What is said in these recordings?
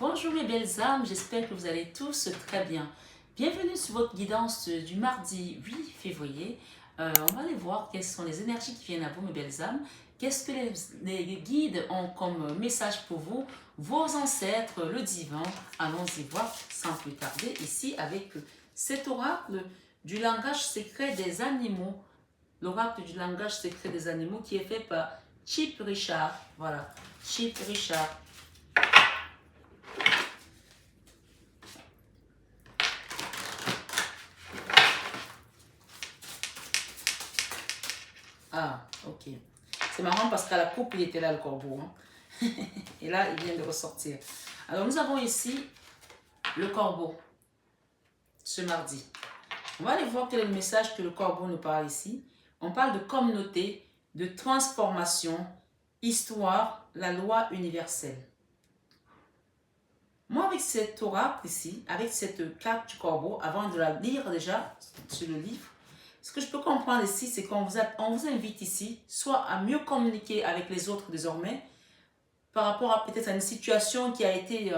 Bonjour mes belles âmes, j'espère que vous allez tous très bien. Bienvenue sur votre guidance du mardi 8 février. On va aller voir quelles sont les énergies qui viennent à vous mes belles âmes. Qu'est-ce que les guides ont comme message pour vous, vos ancêtres, le divin. Allons-y voir sans plus tarder ici avec cet oracle du langage secret des animaux. L'oracle du langage secret des animaux qui est fait par Chip Richard. Voilà, Chip Richard. Ah, ok. C'est marrant parce qu'à la coupe, il était là, le corbeau. Hein. Et là, il vient de ressortir. Alors, nous avons ici le corbeau, ce mardi. On va aller voir quel est le message que le corbeau nous parle ici. On parle de communauté, de transformation, histoire, la loi universelle. Moi, avec cet oracle ici, avec cette carte du corbeau, avant de la lire déjà sur le livre, ce que je peux comprendre ici, c'est qu'on vous invite ici, soit à mieux communiquer avec les autres désormais, par rapport à peut-être à une situation qui a été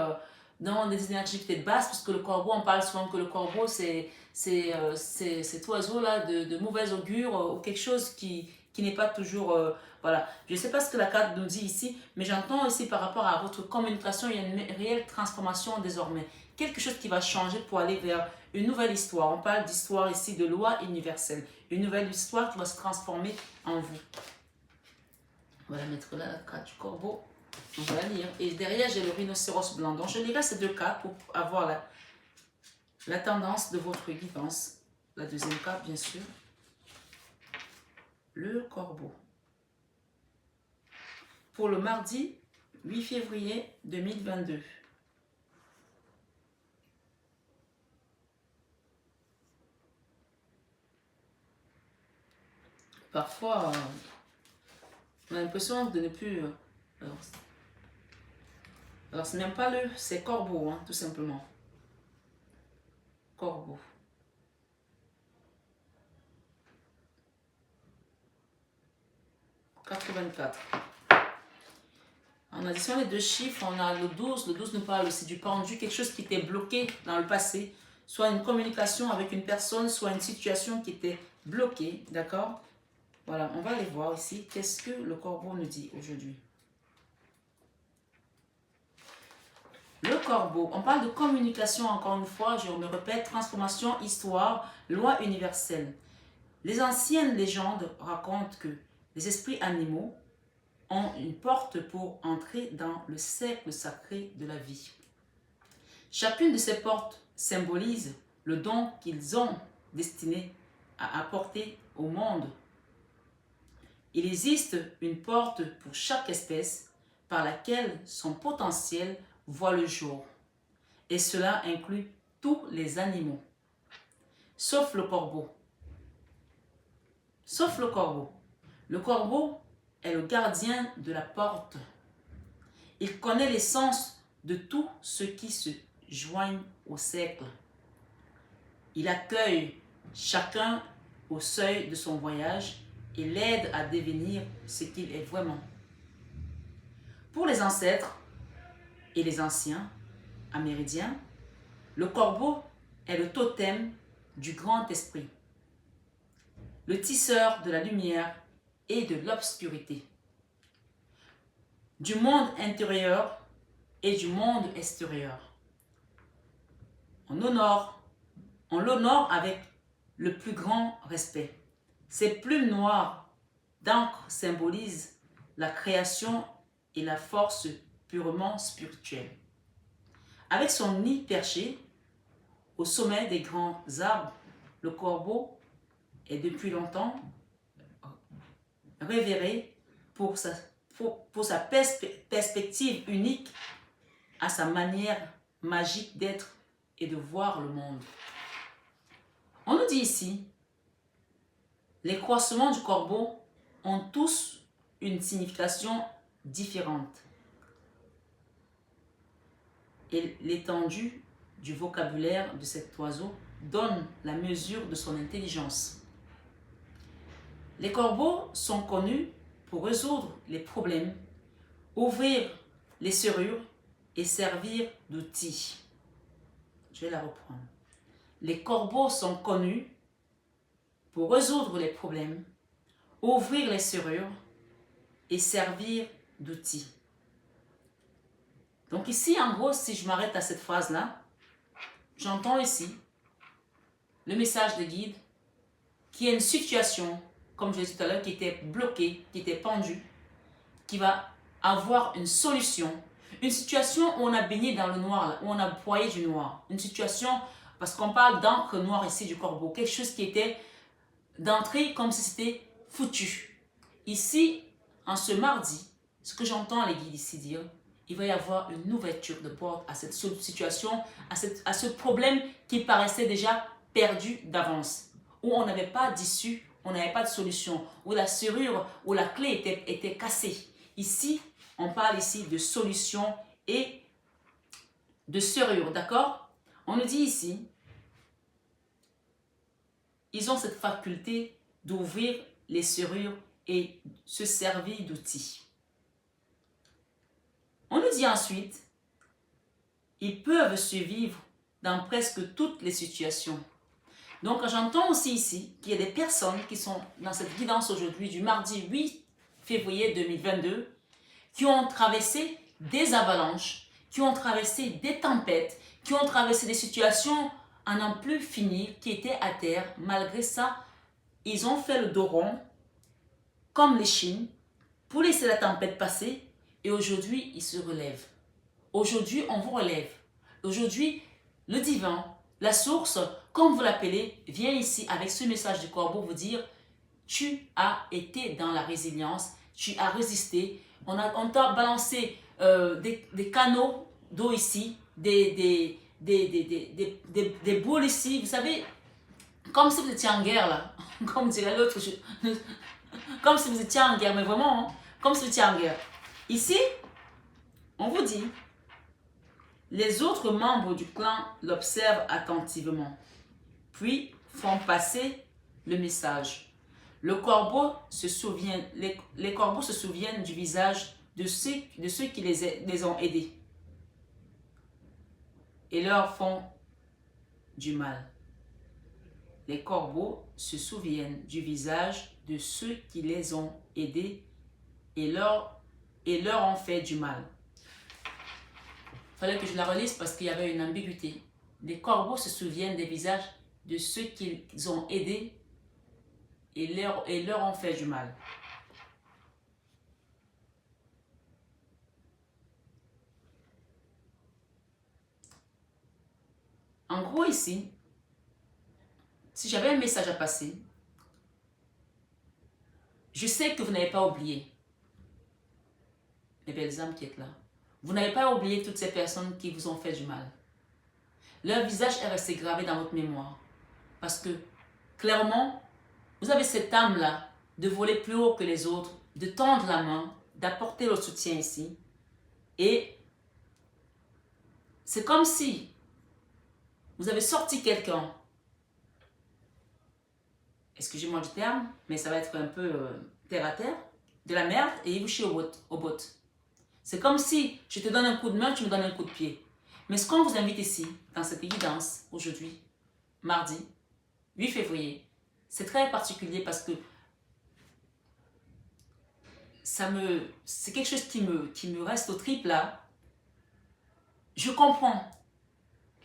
dans des énergies peut-être basses, parce que le corbeau, on parle souvent que le corbeau, c'est cet oiseau-là de mauvais augure, ou quelque chose qui n'est pas toujours... voilà. Je ne sais pas ce que la carte nous dit ici, mais j'entends ici par rapport à votre communication, il y a une réelle transformation désormais. Quelque chose qui va changer pour aller vers une nouvelle histoire. On parle d'histoire ici, de loi universelle. Une nouvelle histoire qui va se transformer en vous. On va la mettre là, la carte du corbeau. On va la lire. Et derrière, j'ai le rhinocéros blanc. Donc, je lirai ces deux cartes pour avoir la tendance de votre guidance. La deuxième carte, bien sûr. Le corbeau. Pour le mardi 8 février 2022. Parfois, on a l'impression de ne plus... alors c'est même pas le... C'est corbeau, hein, tout simplement. Corbeau. « 84. En addition les deux chiffres, on a le 12. Le 12 nous parle aussi du pendu, quelque chose qui était bloqué dans le passé. Soit une communication avec une personne, soit une situation qui était bloquée, d'accord? Voilà, on va aller voir ici, qu'est-ce que le corbeau nous dit aujourd'hui. Le corbeau, on parle de communication encore une fois, je me répète, transformation, histoire, loi universelle. Les anciennes légendes racontent que les esprits animaux ont une porte pour entrer dans le cercle sacré de la vie. Chacune de ces portes symbolise le don qu'ils ont destiné à apporter au monde. Il existe une porte pour chaque espèce par laquelle son potentiel voit le jour. Et cela inclut tous les animaux. Sauf le corbeau. Sauf le corbeau. Le corbeau est le gardien de la porte. Il connaît l'essence de tous ceux qui se joignent au cercle. Il accueille chacun au seuil de son voyage et l'aide à devenir ce qu'il est vraiment. Pour les ancêtres et les anciens amérindiens, le corbeau est le totem du grand esprit, le tisseur de la lumière et de l'obscurité, du monde intérieur et du monde extérieur. On l'honore avec le plus grand respect. Ses plumes noires d'encre symbolisent la création et la force purement spirituelle. Avec son nid perché au sommet des grands arbres, le corbeau est depuis longtemps révéré pour sa perspective unique à sa manière magique d'être et de voir le monde. On nous dit ici, les croissements du corbeau ont tous une signification différente. Et l'étendue du vocabulaire de cet oiseau donne la mesure de son intelligence. Les corbeaux sont connus pour résoudre les problèmes, ouvrir les serrures et servir d'outil. Je vais la reprendre. Les corbeaux sont connus pour résoudre les problèmes, ouvrir les serrures et servir d'outil. Donc ici, en gros, si je m'arrête à cette phrase-là, j'entends ici le message de guide qui est une situation, comme je l'ai dit tout à l'heure, qui était bloquée, qui était pendue, qui va avoir une solution. Une situation où on a baigné dans le noir, là, où on a broyé du noir. Une situation, parce qu'on parle d'encre noire ici du corbeau, quelque chose qui était d'entrée comme si c'était foutu. Ici, en ce mardi, ce que j'entends les guides ici dire, il va y avoir une ouverture de porte à cette situation, à ce problème qui paraissait déjà perdu d'avance, où on n'avait pas d'issue, on n'avait pas de solution, où la serrure, où la clé était cassée. Ici, on parle ici de solution et de serrure, d'accord? On nous dit ici, ils ont cette faculté d'ouvrir les serrures et se servir d'outils. On nous dit ensuite, ils peuvent survivre dans presque toutes les situations. Donc, j'entends aussi ici qu'il y a des personnes qui sont dans cette guidance aujourd'hui du mardi 8 février 2022 qui ont traversé des avalanches, qui ont traversé des tempêtes, qui ont traversé des situations à n'en plus finir, qui étaient à terre. Malgré ça, ils ont fait le dos rond, comme les Chines, pour laisser la tempête passer. Et aujourd'hui, ils se relèvent. Aujourd'hui, on vous relève. Aujourd'hui, le divin, la source, comme vous l'appelez, vient ici avec ce message du corbeau vous dire, tu as été dans la résilience, tu as résisté. On t'a balancé des canaux d'eau ici, des boules ici. Vous savez, comme si vous étiez en guerre là. Comme dirait l'autre, comme si vous étiez en guerre, mais vraiment, hein, comme si vous étiez en guerre. Ici, on vous dit, les autres membres du clan l'observent attentivement, puis font passer le message. Le corbeau se souvient, les corbeaux se souviennent du visage de ceux qui les ont aidés et leur font du mal. Les corbeaux se souviennent du visage de ceux qui les ont aidés et leur ont fait du mal. Il fallait que je la relise parce qu'il y avait une ambiguïté. Les corbeaux se souviennent des visages de ceux qu'ils ont aidés et leur ont fait du mal. En gros ici, si j'avais un message à passer, je sais que vous n'avez pas oublié les belles âmes qui êtes là. Vous n'avez pas oublié toutes ces personnes qui vous ont fait du mal. Leur visage est resté gravé dans votre mémoire. Parce que, clairement, vous avez cette âme-là de voler plus haut que les autres, de tendre la main, d'apporter le soutien ici. Et c'est comme si vous avez sorti quelqu'un, excusez-moi du terme, mais ça va être un peu terre à terre, de la merde et vous chiez au bot. C'est comme si je te donne un coup de main, tu me donnes un coup de pied. Mais ce qu'on vous invite ici, dans cette guidance, aujourd'hui, mardi, 8 février, c'est très particulier parce que c'est quelque chose qui me reste au tripes là. Je comprends.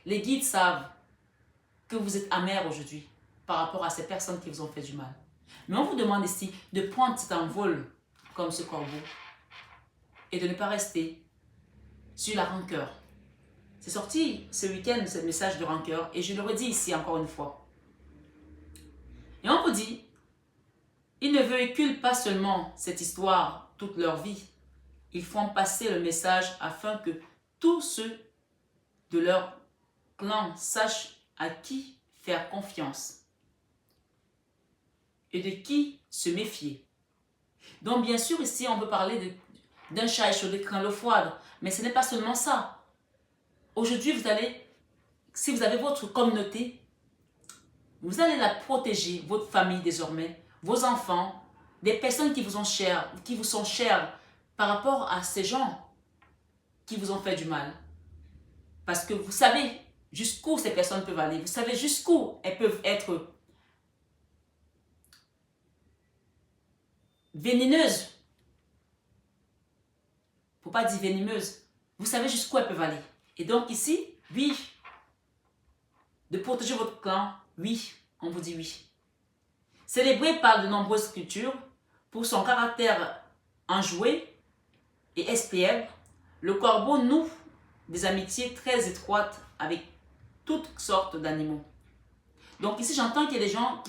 Les guides savent que vous êtes amer aujourd'hui par rapport à ces personnes qui vous ont fait du mal. Mais on vous demande ici de prendre cet envol comme ce corbeau et de ne pas rester sur la rancœur. C'est sorti ce week-end, ce message de rancœur, et je le redis ici encore une fois. Et on vous dit, ils ne véhiculent pas seulement cette histoire toute leur vie, ils font passer le message afin que tous ceux de leur clan sachent à qui faire confiance et de qui se méfier. Donc bien sûr ici on peut parler d'un chat échaudé craint l'eau froide, mais ce n'est pas seulement ça. Aujourd'hui vous allez, si vous avez votre communauté, vous allez la protéger, votre famille désormais, vos enfants, des personnes qui vous sont chères par rapport à ces gens qui vous ont fait du mal. Parce que vous savez jusqu'où ces personnes peuvent aller. Vous savez jusqu'où elles peuvent être vénéneuses. Pour pas dire venimeuses. Vous savez jusqu'où elles peuvent aller. Et donc ici, oui. De protéger votre clan, oui. On vous dit oui. Célébré par de nombreuses cultures, pour son caractère enjoué et espiègle, le corbeau noue des amitiés très étroites avec toutes sortes d'animaux. Donc ici, j'entends qu'il y a des gens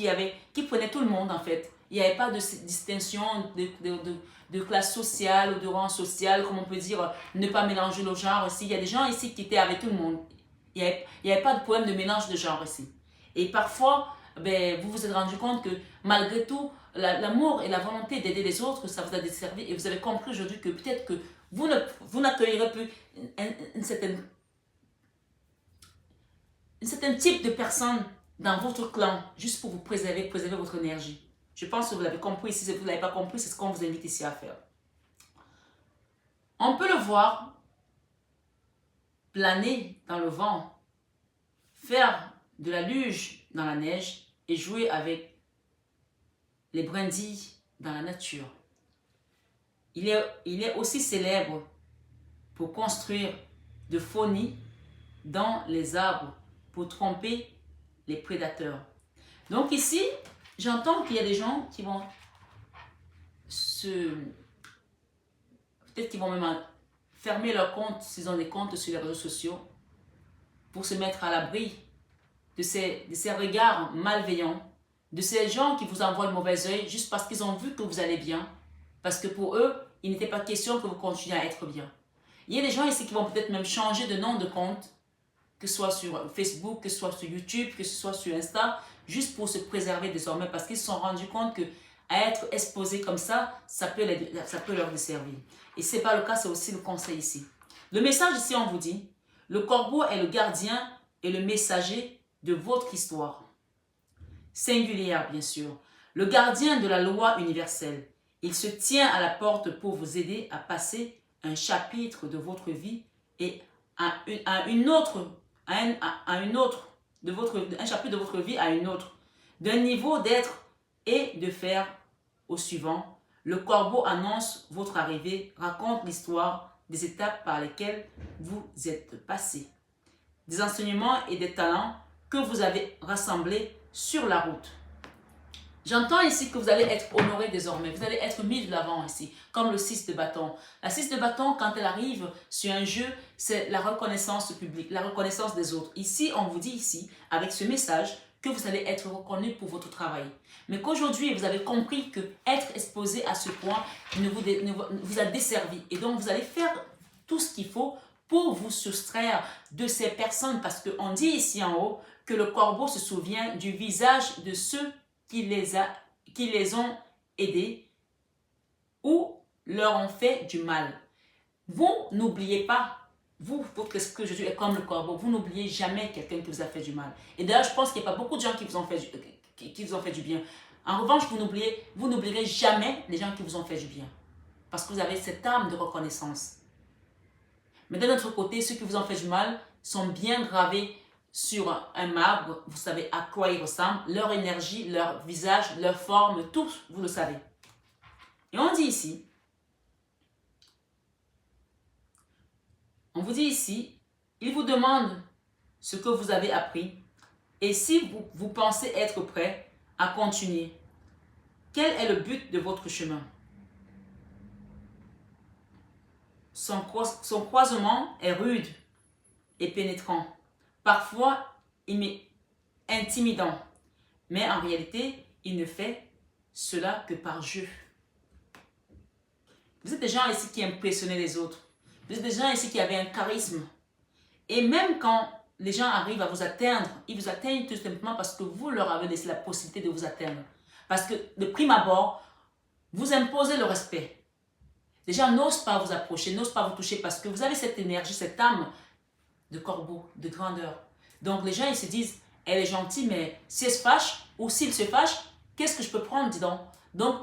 qui prenaient tout le monde en fait. Il n'y avait pas de distinction de classe sociale ou de rang social, comme on peut dire, ne pas mélanger le genre ici. Il y a des gens ici qui étaient avec tout le monde. Il n'y avait pas de problème de mélange de genre ici. Et parfois, ben, vous vous êtes rendu compte que malgré tout, l'amour et la volonté d'aider les autres, ça vous a desservi et vous avez compris aujourd'hui que peut-être que vous n'accueillerez plus une certaine type de personne dans votre clan, juste pour vous préserver votre énergie. Je pense que vous l'avez compris. Si vous ne l'avez pas compris, c'est ce qu'on vous invite ici à faire. On peut le voir planer dans le vent, faire de la luge dans la neige et jouer avec les brindilles dans la nature. Il est aussi célèbre pour construire de faux nids dans les arbres pour tromper les prédateurs. Donc ici, j'entends qu'il y a des gens qui vont peut-être qu'ils vont même fermer leur compte s'ils ont des comptes sur les réseaux sociaux pour se mettre à l'abri de ces regards malveillants, de ces gens qui vous envoient le mauvais œil juste parce qu'ils ont vu que vous allez bien, parce que pour eux, il n'était pas question que vous continuiez à être bien. Il y a des gens ici qui vont peut-être même changer de nom de compte, que ce soit sur Facebook, que ce soit sur YouTube, que ce soit sur Insta, juste pour se préserver désormais, parce qu'ils se sont rendus compte que à être exposés comme ça peut leur desservir. Et ce n'est pas le cas, c'est aussi le conseil ici. Le message ici, on vous dit, le corbeau est le gardien et le messager de votre histoire. Singulière, bien sûr. Le gardien de la loi universelle. Il se tient à la porte pour vous aider à passer un chapitre de votre vie et un chapitre de votre vie à une autre, d'un niveau d'être et de faire au suivant. Le corbeau annonce votre arrivée, raconte l'histoire des étapes par lesquelles vous êtes passé, des enseignements et des talents que vous avez rassemblés sur la route. J'entends ici que vous allez être honoré désormais, vous allez être mis de l'avant ici, comme le 6 de bâton. La 6 de bâton, quand elle arrive sur un jeu, c'est la reconnaissance publique, la reconnaissance des autres. Ici, on vous dit ici, avec ce message, que vous allez être reconnu pour votre travail. Mais qu'aujourd'hui, vous avez compris que être exposé à ce point vous a desservi. Et donc, vous allez faire tout ce qu'il faut pour vous soustraire de ces personnes. Parce qu'on dit ici en haut que le corbeau se souvient du visage de ceux qui les ont aidés ou leur ont fait du mal. Vous n'oubliez pas, votre esprit aujourd'hui est comme le corbeau, vous n'oubliez jamais quelqu'un qui vous a fait du mal. Et d'ailleurs, je pense qu'il n'y a pas beaucoup de gens qui vous ont fait du bien. En revanche, vous n'oublierez jamais les gens qui vous ont fait du bien. Parce que vous avez cette âme de reconnaissance. Mais d'un autre côté, ceux qui vous ont fait du mal sont bien gravés sur un marbre, vous savez à quoi ils ressemblent, leur énergie, leur visage, leur forme, tout, vous le savez. Et on dit ici, on vous dit ici, il vous demande ce que vous avez appris et si vous pensez être prêt à continuer, quel est le but de votre chemin? Son croisement est rude et pénétrant. Parfois, il est intimidant, mais en réalité, il ne fait cela que par jeu. Vous êtes des gens ici qui impressionnaient les autres. Vous êtes des gens ici qui avaient un charisme. Et même quand les gens arrivent à vous atteindre, ils vous atteignent tout simplement parce que vous leur avez laissé la possibilité de vous atteindre. Parce que de prime abord, vous imposez le respect. Les gens n'osent pas vous approcher, n'osent pas vous toucher parce que vous avez cette énergie, cette âme de corbeau, de grandeur. Donc les gens, ils se disent, elle est gentille, mais si elle se fâche, ou s'il se fâche, qu'est-ce que je peux prendre, dis donc? Donc,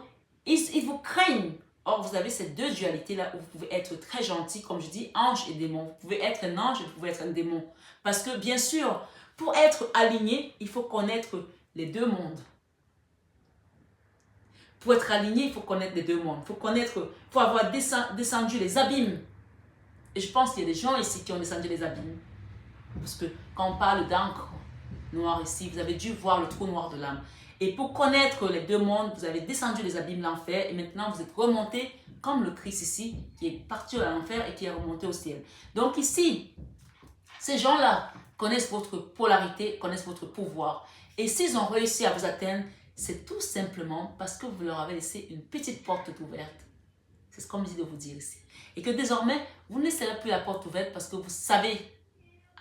ils vous craignent Or, vous avez ces deux dualités-là où vous pouvez être très gentil, comme je dis, ange et démon. Vous pouvez être un ange et vous pouvez être un démon. Parce que, bien sûr, pour être aligné, il faut connaître les deux mondes. Pour être aligné, il faut connaître les deux mondes. Il faut avoir descendu les abîmes. Et je pense qu'il y a des gens ici qui ont descendu les abîmes. Parce que quand on parle d'encre noire ici, vous avez dû voir le trou noir de l'âme. Et pour connaître les deux mondes, vous avez descendu les abîmes, l'enfer, et maintenant vous êtes remonté comme le Christ ici, qui est parti à l'enfer et qui est remonté au ciel. Donc ici, ces gens-là connaissent votre polarité, connaissent votre pouvoir. Et s'ils ont réussi à vous atteindre, c'est tout simplement parce que vous leur avez laissé une petite porte ouverte. C'est ce qu'on me dit de vous dire ici. Et que désormais, vous ne laisserez plus la porte ouverte parce que vous savez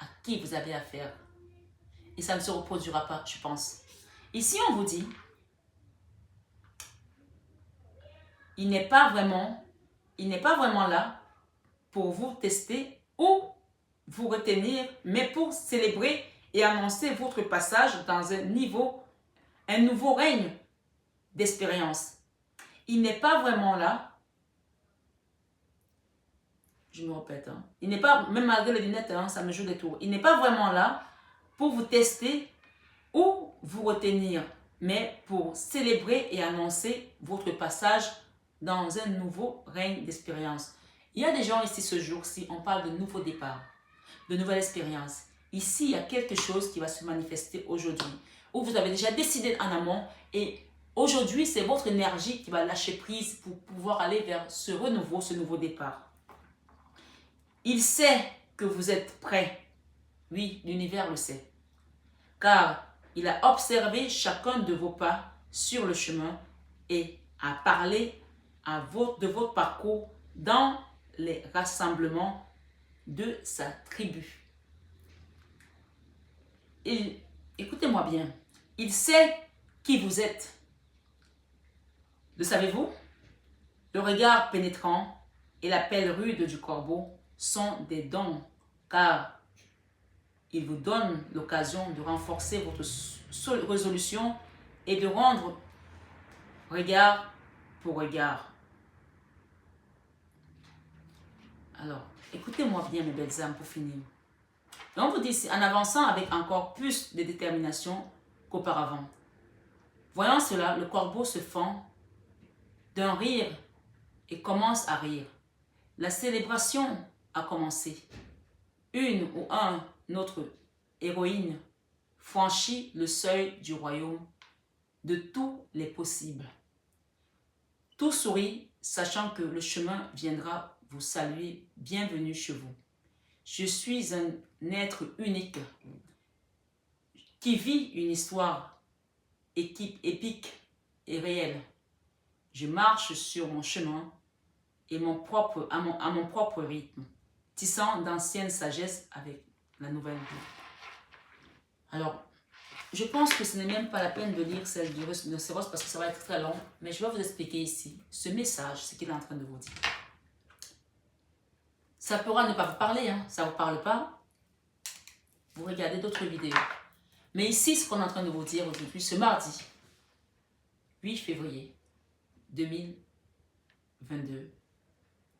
à qui vous avez affaire. Et ça ne se reproduira pas, je pense. Ici, on vous dit, il n'est pas vraiment là pour vous tester ou vous retenir, mais pour célébrer et annoncer votre passage dans un nouveau règne d'expérience. Il n'est pas vraiment là, je me répète, il n'est pas, même malgré les lunettes, ça me joue des tours, il n'est pas vraiment là pour vous tester ou vous retenir, mais pour célébrer et annoncer votre passage dans un nouveau règne d'expérience. Il y a des gens ici ce jour-ci, on parle de nouveau départ, de nouvelle expérience. Ici, il y a quelque chose qui va se manifester aujourd'hui, où vous avez déjà décidé en amont et aujourd'hui, c'est votre énergie qui va lâcher prise pour pouvoir aller vers ce renouveau, ce nouveau départ. Il sait que vous êtes prêts. Oui, l'univers le sait. Car il a observé chacun de vos pas sur le chemin et a parlé de votre parcours dans les rassemblements de sa tribu. Écoutez-moi bien, il sait qui vous êtes. Le savez-vous? Le regard pénétrant et l'appel rude du corbeau sont des dons, car il vous donne l'occasion de renforcer votre résolution et de rendre regard pour regard. Alors, écoutez-moi bien, mes belles âmes, pour finir. Et on vous dit, en avançant avec encore plus de détermination qu'auparavant. Voyant cela, le corbeau se fend d'un rire et commence à rire. La célébration a commencé. Une ou un autre héroïne franchit le seuil du royaume de tous les possibles. Tout sourit, sachant que le chemin viendra vous saluer. Bienvenue chez vous. Je suis un être unique qui vit une histoire épique et réelle. Je marche sur mon chemin et à mon propre rythme, tissant d'anciennes sagesses avec la nouvelle vie. Alors, je pense que ce n'est même pas la peine de lire celle de Rhinocéros parce que ça va être très long, mais je vais vous expliquer ici ce message, ce qu'il est en train de vous dire. Ça pourra ne pas vous parler, ça ne vous parle pas. Vous regardez d'autres vidéos. Mais ici, ce qu'on est en train de vous dire aujourd'hui, ce mardi, 8 février 2022,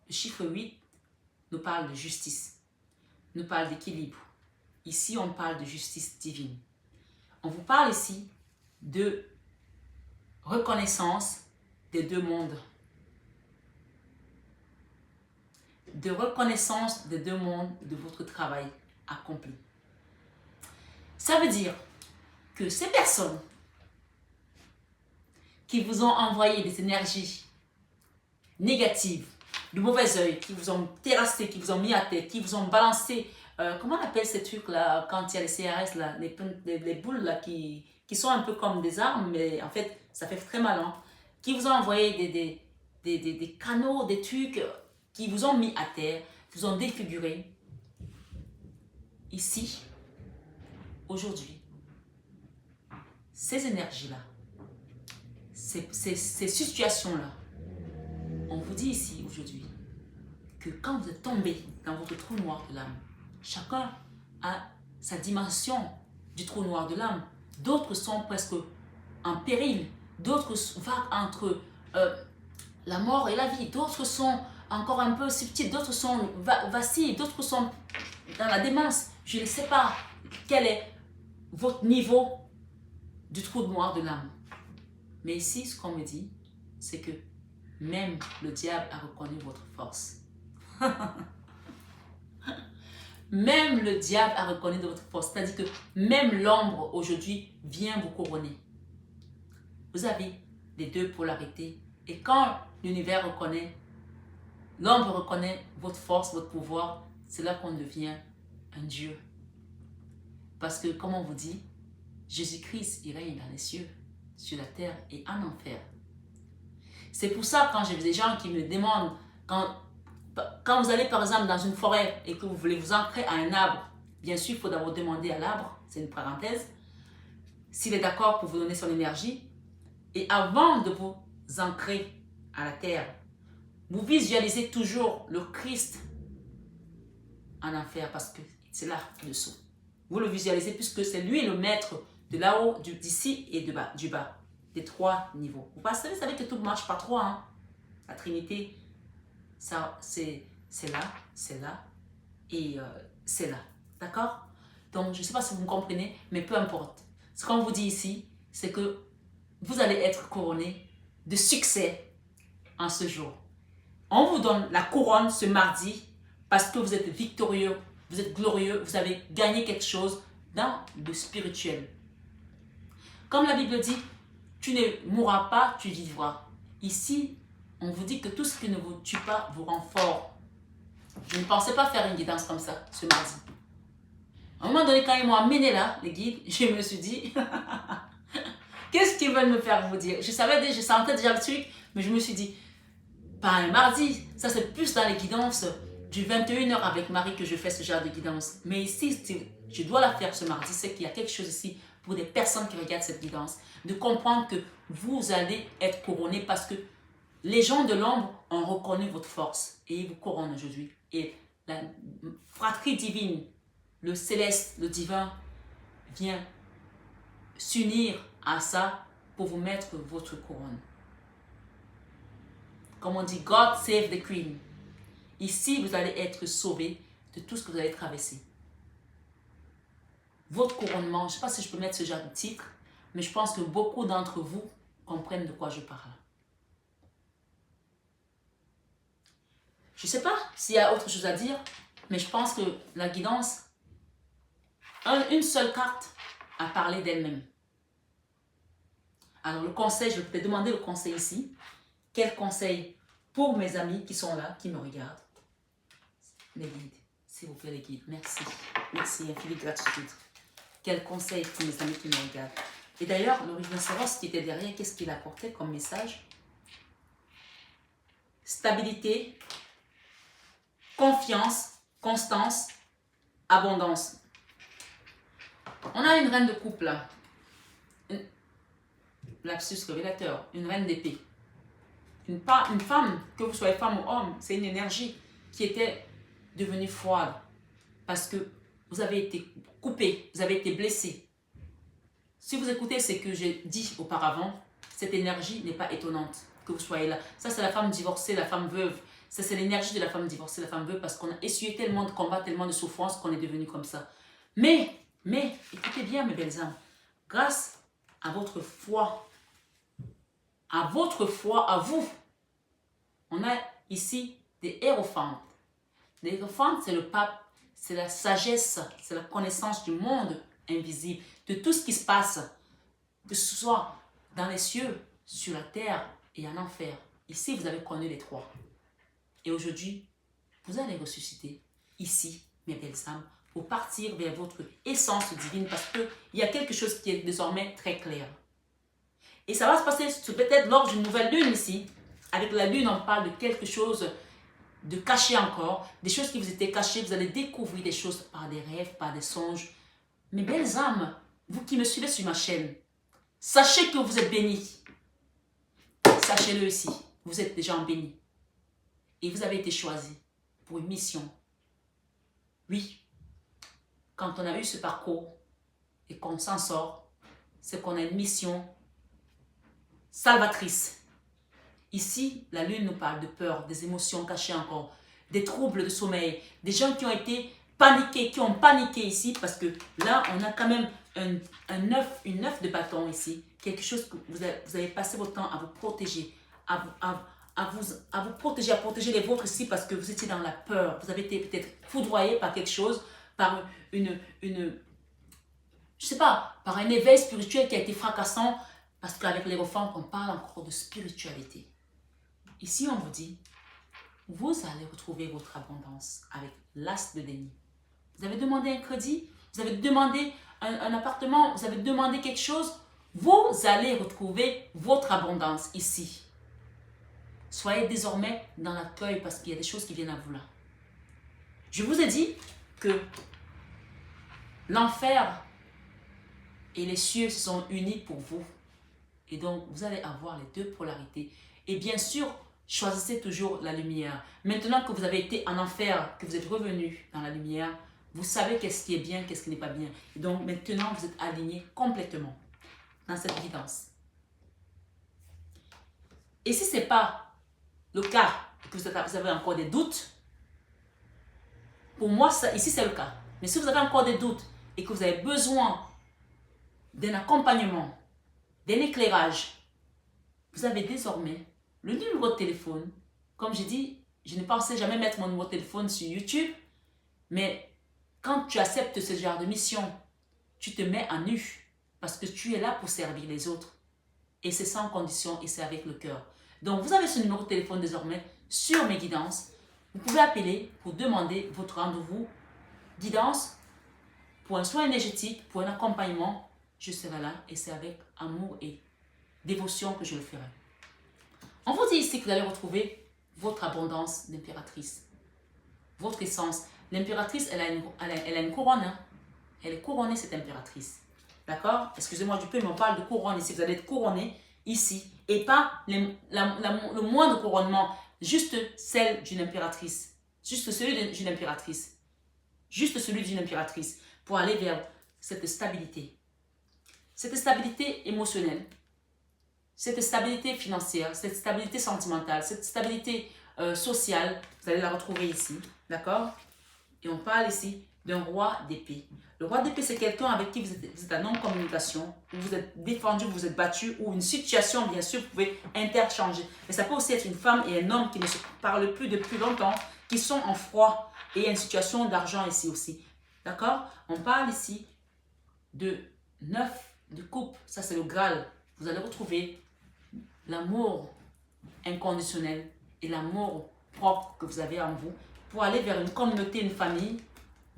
le chiffre 8 nous parle de justice, nous parle d'équilibre. Ici, on parle de justice divine. On vous parle ici de reconnaissance des deux mondes. De reconnaissance des deux mondes de votre travail accompli. Ça veut dire que ces personnes qui vous ont envoyé des énergies négatives, de mauvais oeil, qui vous ont terrassé, qui vous ont mis à terre, qui vous ont balancé, comment on appelle ces trucs-là, quand il y a les CRS, là, les boules là, qui sont un peu comme des armes, mais en fait, ça fait très mal, qui vous ont envoyé des canaux, des trucs, qui vous ont mis à terre, vous ont défiguré. Ici, aujourd'hui, ces énergies-là, ces situations-là, on vous dit ici aujourd'hui que quand vous êtes tombé dans votre trou noir de l'âme, chacun a sa dimension du trou noir de l'âme. D'autres sont presque en péril, d'autres vaguent entre la mort et la vie. D'autres sont encore un peu subtils, d'autres sont vacillent, d'autres sont dans la démence. Je ne sais pas quel est votre niveau du trou noir de l'âme. Mais ici, ce qu'on me dit, c'est que même le diable a reconnu votre force. Même le diable a reconnu votre force. C'est-à-dire que même l'ombre aujourd'hui vient vous couronner. Vous avez les deux polarités. Et quand l'univers reconnaît, l'ombre reconnaît votre force, votre pouvoir, c'est là qu'on devient un Dieu. Parce que, comme on vous dit, Jésus-Christ, il règne dans les cieux, sur la terre et en enfer. C'est pour ça, quand j'ai des gens qui me demandent, quand vous allez par exemple dans une forêt et que vous voulez vous ancrer à un arbre, bien sûr, il faut d'abord demander à l'arbre, c'est une parenthèse, s'il est d'accord pour vous donner son énergie. Et avant de vous ancrer à la terre, vous visualisez toujours le Christ en enfer parce que c'est là dessous. Vous le visualisez puisque c'est lui le maître de là-haut, d'ici et du bas, des trois niveaux. Vous savez que tout ne marche pas trop, hein? La Trinité, ça, c'est là et c'est là. D'accord? Donc, je ne sais pas si vous me comprenez, mais peu importe. Ce qu'on vous dit ici, c'est que vous allez être couronné de succès en ce jour. On vous donne la couronne ce mardi parce que vous êtes victorieux, vous êtes glorieux, vous avez gagné quelque chose dans le spirituel. Comme la Bible dit, tu ne mourras pas, tu vivras. Ici, on vous dit que tout ce qui ne vous tue pas vous rend fort. Je ne pensais pas faire une guidance comme ça ce mardi. À un moment donné, quand ils m'ont amené là, les guides, je me suis dit, qu'est-ce qu'ils veulent me faire vous dire? Je sentais déjà le truc, mais je me suis dit, pas un mardi, ça c'est plus dans les guidances du 21h avec Marie que je fais ce genre de guidance. Mais ici, je dois la faire ce mardi, c'est qu'il y a quelque chose ici pour des personnes qui regardent cette guidance, de comprendre que vous allez être couronnés parce que les gens de l'ombre ont reconnu votre force et ils vous couronnent aujourd'hui. Et la fratrie divine, le céleste, le divin, vient s'unir à ça pour vous mettre votre couronne. Comme on dit, God save the queen. Ici, vous allez être sauvés de tout ce que vous allez traverser. Votre couronnement, je ne sais pas si je peux mettre ce genre de titre, mais je pense que beaucoup d'entre vous comprennent de quoi je parle. Je ne sais pas s'il y a autre chose à dire, mais je pense que la guidance, une seule carte a parlé d'elle-même. Alors le conseil, je vais demander le conseil ici. Quel conseil pour mes amis qui sont là, qui me regardent? Les guides, s'il vous plaît les guides, merci. Merci, infinie gratitude. Quel conseil pour mes amis qui me regardent? Et d'ailleurs, le rhinocéros qui était derrière, qu'est-ce qu'il apportait comme message? Stabilité, confiance, constance, abondance. On a une reine de coupe là. Lapsus révélateur, une reine d'épée. Une femme, que vous soyez femme ou homme, c'est une énergie qui était devenue froide parce que vous avez été coupé, vous avez été blessé. Si vous écoutez ce que j'ai dit auparavant, cette énergie n'est pas étonnante que vous soyez là. Ça, c'est la femme divorcée, la femme veuve. Ça, c'est l'énergie de la femme divorcée, la femme veuve parce qu'on a essuyé tellement de combats, tellement de souffrances qu'on est devenu comme ça. Mais, écoutez bien mes belles âmes, grâce à votre foi, à vous, on a ici des hiérophantes. Les hiérophantes, c'est le pape, c'est la sagesse, c'est la connaissance du monde invisible, de tout ce qui se passe, que ce soit dans les cieux, sur la terre et en enfer. Ici, vous avez connu les trois. Et aujourd'hui, vous allez ressusciter ici, mes belles âmes, pour partir vers votre essence divine parce qu'il y a quelque chose qui est désormais très clair. Et ça va se passer peut-être lors d'une nouvelle lune ici. Avec la lune, on parle de quelque chose de caché encore, des choses qui vous étaient cachées. Vous allez découvrir des choses par des rêves, par des songes. Mes belles âmes, vous qui me suivez sur ma chaîne, sachez que vous êtes bénis. Sachez-le ici, vous êtes déjà bénis. Et vous avez été choisis pour une mission. Oui, quand on a eu ce parcours et qu'on s'en sort, c'est qu'on a une mission salvatrice. Ici, la lune nous parle de peur, des émotions cachées encore, des troubles de sommeil, des gens qui ont été paniqués, qui ont paniqué ici, parce que là, on a quand même une neuf de bâton ici, quelque chose que vous avez passé votre temps à vous protéger, à vous protéger, à protéger les vôtres ici, parce que vous étiez dans la peur, vous avez été peut-être foudroyé par quelque chose, par je sais pas, par un éveil spirituel qui a été fracassant, parce qu'avec les reformes, on parle encore de spiritualité. Ici, on vous dit, vous allez retrouver votre abondance avec l'as de déni. Vous avez demandé un crédit, vous avez demandé un appartement, vous avez demandé quelque chose, vous allez retrouver votre abondance ici. Soyez désormais dans l'accueil parce qu'il y a des choses qui viennent à vous là. Je vous ai dit que l'enfer et les cieux se sont unis pour vous. Et donc, vous allez avoir les deux polarités. Et bien sûr, choisissez toujours la lumière. Maintenant que vous avez été en enfer, que vous êtes revenu dans la lumière, vous savez qu'est-ce qui est bien, qu'est-ce qui n'est pas bien. Et donc, maintenant, vous êtes aligné complètement dans cette guidance. Et si ce n'est pas le cas, que vous avez encore des doutes, pour moi, ici, c'est le cas. Mais si vous avez encore des doutes et que vous avez besoin d'un accompagnement, d'un éclairage, vous avez désormais le numéro de téléphone. Comme j'ai dit, je ne pensais jamais mettre mon numéro de téléphone sur YouTube, mais quand tu acceptes ce genre de mission, tu te mets à nu parce que tu es là pour servir les autres. Et c'est sans condition et c'est avec le cœur. Donc, vous avez ce numéro de téléphone désormais sur mes guidances. Vous pouvez appeler pour demander votre rendez-vous guidance pour un soin énergétique, pour un accompagnement. Je serai là et c'est avec amour et dévotion que je le ferai. On vous dit ici que vous allez retrouver votre abondance d'impératrice, votre essence. L'impératrice, elle a une couronne. Hein? Elle est couronnée, cette impératrice. D'accord? Excusez-moi du peu, mais on parle de couronne ici. Vous allez être couronné ici. Et pas le moindre couronnement. Juste celle d'une impératrice. Juste celui d'une impératrice. Juste celui d'une impératrice. Pour aller vers cette stabilité. Cette stabilité émotionnelle. Cette stabilité financière. Cette stabilité sentimentale. Cette stabilité sociale. Vous allez la retrouver ici. D'accord? Et on parle ici d'un roi d'épée. Le roi d'épée, c'est quelqu'un avec qui vous êtes en non-communication, où vous êtes défendu, vous êtes battu, ou une situation, bien sûr, vous pouvez interchanger. Mais ça peut aussi être une femme et un homme qui ne se parlent plus depuis longtemps, qui sont en froid, et il y a une situation d'argent ici aussi. D'accord? On parle ici de 9 de coupe, ça c'est le Graal. Vous allez retrouver l'amour inconditionnel et l'amour propre que vous avez en vous pour aller vers une communauté, une famille.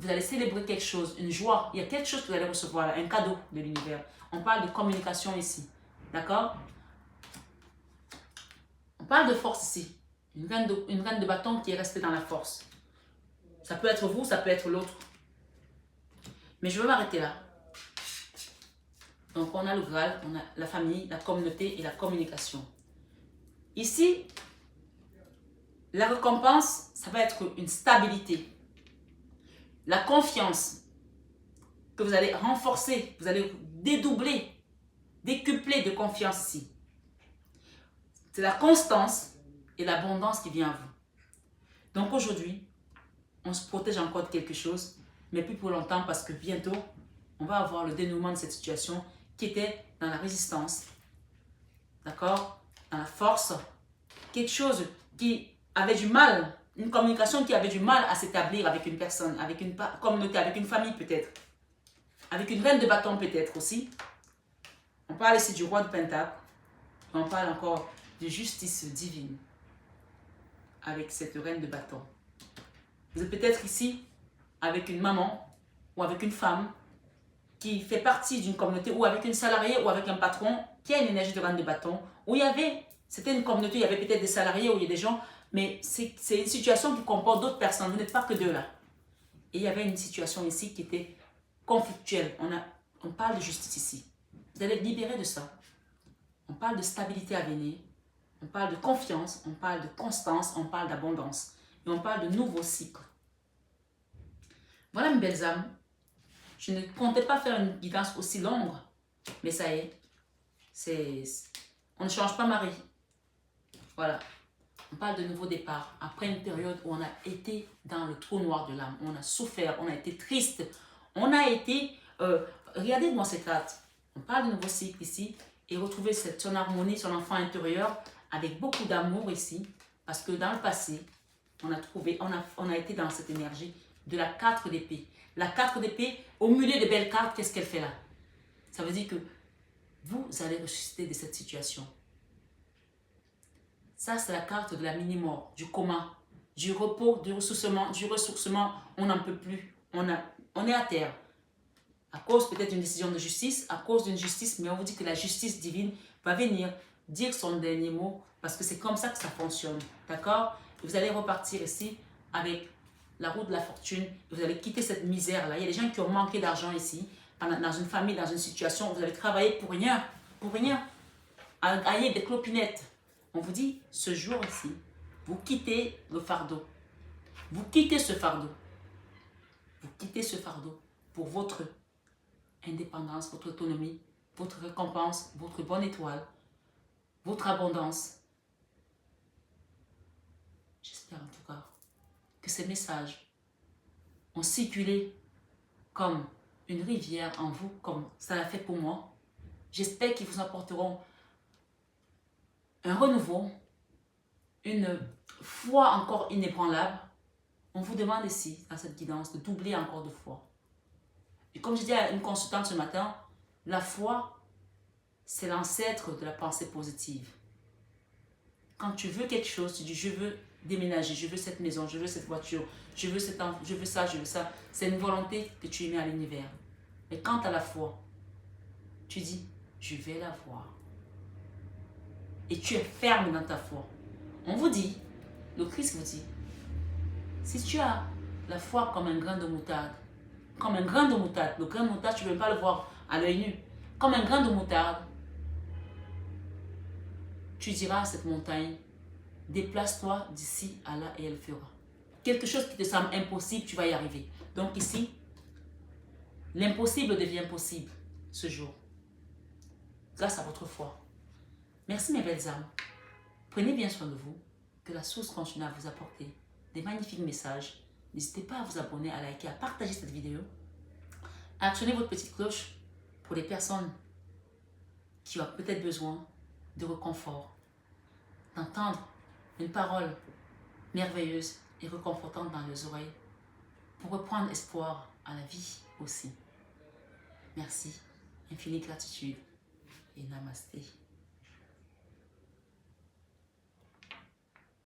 Vous allez célébrer quelque chose, une joie. Il y a quelque chose que vous allez recevoir, là, un cadeau de l'univers. On parle de communication ici. D'accord? On parle de force ici. Une reine de bâton qui est restée dans la force. Ça peut être vous, ça peut être l'autre. Mais je vais m'arrêter là. Donc, on a le Graal, on a la famille, la communauté et la communication. Ici, la récompense, ça va être une stabilité. La confiance que vous allez renforcer, vous allez dédoubler, décupler de confiance ici. C'est la constance et l'abondance qui vient à vous. Donc aujourd'hui, on se protège encore de quelque chose, mais plus pour longtemps parce que bientôt, on va avoir le dénouement de cette situation qui était dans la résistance, d'accord, dans la force, quelque chose qui avait du mal, une communication qui avait du mal à s'établir avec une personne, avec une communauté, avec une famille peut-être, avec une reine de bâton peut-être aussi. On parle ici du roi de Pentacle, on parle encore de justice divine avec cette reine de bâton. Vous êtes peut-être ici avec une maman ou avec une femme qui fait partie d'une communauté ou avec une salariée ou avec un patron qui a une énergie de reine de bâton, où c'était une communauté, il y avait peut-être des salariés, où il y a des gens, mais c'est une situation qui comporte d'autres personnes, vous n'êtes pas que deux là. Et il y avait une situation ici qui était conflictuelle. On parle de justice ici. Vous allez être libéré de ça. On parle de stabilité à venir, on parle de confiance, on parle de constance, on parle d'abondance. Et on parle de nouveaux cycles. Voilà mes belles âmes. Je ne comptais pas faire une guidance aussi longue, mais ça y est. On ne change pas Marie. Voilà. On parle de nouveau départ. Après une période où on a été dans le trou noir de l'âme. On a souffert, on a été triste. On a été... regardez-moi ces cartes. On parle de nouveau cycle ici. Et retrouver son harmonie, son enfant intérieur avec beaucoup d'amour ici. Parce que dans le passé, on a trouvé, on a été dans cette énergie de la 4 d'épée. La 4 d'épée, au milieu des belles cartes, qu'est-ce qu'elle fait là? Ça veut dire que vous allez ressusciter de cette situation. Ça, c'est la carte de la mini-mort, du coma, du repos, du ressourcement. On n'en peut plus. On est à terre. À cause peut-être d'une décision de justice, à cause d'une justice, mais on vous dit que la justice divine va venir dire son dernier mot parce que c'est comme ça que ça fonctionne. D'accord? Vous allez repartir ici avec la roue de la fortune. Vous allez quitter cette misère-là. Il y a des gens qui ont manqué d'argent ici, dans une famille, dans une situation. Vous allez travailler pour rien. Pour rien. À gagner des clopinettes. On vous dit, ce jour ici, vous quittez le fardeau. Vous quittez ce fardeau. Vous quittez ce fardeau pour votre indépendance, votre autonomie, votre récompense, votre bonne étoile, votre abondance. J'espère en tout cas que ces messages ont circulé comme une rivière en vous, comme ça l'a fait pour moi. J'espère qu'ils vous apporteront un renouveau, une foi encore inébranlable. On vous demande ici, dans cette guidance, de doubler encore de foi. Et comme je dis à une consultante ce matin, la foi, c'est l'ancêtre de la pensée positive. Quand tu veux quelque chose, tu dis je veux déménager, je veux cette maison, je veux cette voiture, je veux ça, je veux ça. C'est une volonté que tu émets à l'univers. Mais quant à la foi, tu dis je vais la voir. Et tu es ferme dans ta foi. On vous dit, le Christ vous dit, si tu as la foi comme un grain de moutarde, comme un grain de moutarde, le grain de moutarde, tu ne peux pas le voir à l'œil nu, comme un grain de moutarde, tu diras à cette montagne, déplace-toi d'ici à là et elle fera. Quelque chose qui te semble impossible, tu vas y arriver. Donc ici, l'impossible devient possible ce jour, grâce à votre foi. Merci mes belles âmes. Prenez bien soin de vous, que la source continue à vous apporter des magnifiques messages. N'hésitez pas à vous abonner, à liker, à partager cette vidéo, à actionner votre petite cloche pour les personnes qui ont peut-être besoin de réconfort, d'entendre une parole merveilleuse et réconfortante dans les oreilles pour reprendre espoir à la vie aussi. Merci, infinie gratitude et namasté.